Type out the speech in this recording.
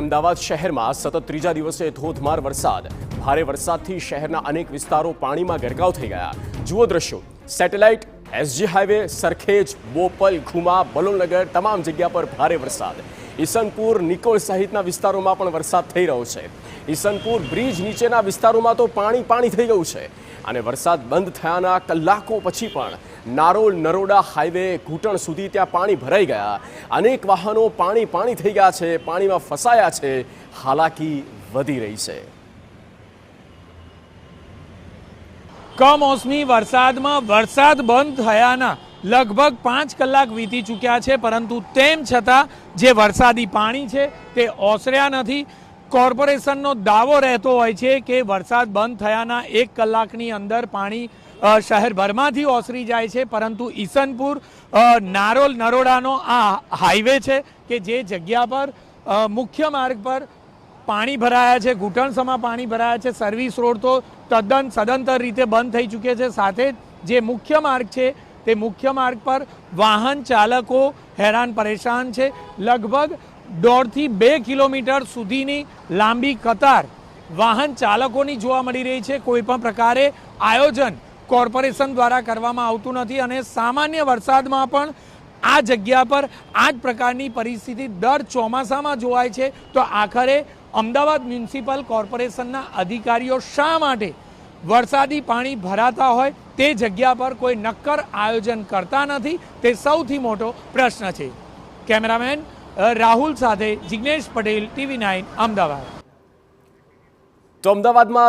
અમદાવાદ શહેરમાં સતત ત્રીજા દિવસે ધોધમાર વરસાદ. ભારે વરસાદથી શહેરના અનેક વિસ્તારો પાણીમાં ગરકાવ થઈ ગયા. જુઓ દ્રશ્યો. Satellite, SG highway, Sarkhej, Bopal, Ghuma, બલોનગર તમામ જગ્યા પર ભારે વરસાદ. ઈસનપુર, નિકોલ સહિતના વિસ્તારોમાં પણ વરસાદ થઈ રહ્યો છે. ઈસનપુર બ્રિજ નીચેના વિસ્તારોમાં તો પાણી થઈ ગયું છે. અને વરસાદ બંધ થયાના કલાકો પછી પણ નારોલ નરોડા હાઈવે ઘૂંટણ સુધી ત્યાં પાણી ભરાઈ ગયા. અનેક વાહનો પાણી થઈ ગયા છે, પાણીમાં ફસાયા છે. હાલાકી વધી રહી છે. કમોસમી વરસાદમાં વરસાદ બંધ થયાના લગભગ 5 કલાક વીતી ચૂક્યા છે, પરંતુ તેમ છતાં જે વરસાદી પાણી છે તે ઓસર્યા નથી. કોર્પોરેશનનો દાવો રહેતો હોય છે કે વરસાદ બંધ થયાના 1 કલાકની અંદર પાણી શહેરભરમાંથી ઓસરી જાય છે, પરંતુ ઈસનપુર નારોલ નરોડાનો આ હાઈવે છે કે જે જગ્યા પર મુખ્ય માર્ગ પર પાણી ભરાયા છે, ઘૂંટણસમાં પાણી ભરાયા છે. સર્વિસ રોડ તો તદ્દન સદંતર રીતે બંધ થઈ ચૂક્યા છે. સાથે જે મુખ્ય માર્ગ છે તે મુખ્ય માર્ગ પર વાહન ચાલકો હેરાન પરેશાન છે. લગભગ 1.5 થી 2 કિલોમીટર સુધીની લાંબી કતાર વાહન ચાલકોની જોવા મળી રહી છે. કોઈ પણ પ્રકારે આયોજન કોર્પોરેશન દ્વારા કરવામાં આવતું નથી અને સામાન્ય વરસાદમાં પણ આ જગ્યા પર આ જ પ્રકારની પરિસ્થિતિ દર ચોમાસામાં જોવાય છે. તો આખરે અમદાવાદ મ્યુનિસિપલ કોર્પોરેશનના અધિકારીઓ શા માટે વરસાદી પાણી ભરાતા હોય તે જગ્યા પર કોઈ નક્કર આયોજન કરતા નથી, તે સૌથી મોટો પ્રશ્ન છે. કેમેરામેન રાહુલ સાથે જિગ્નેશ પટેલ, TV9 અમદાવાદ. તો અમદાવાદમાં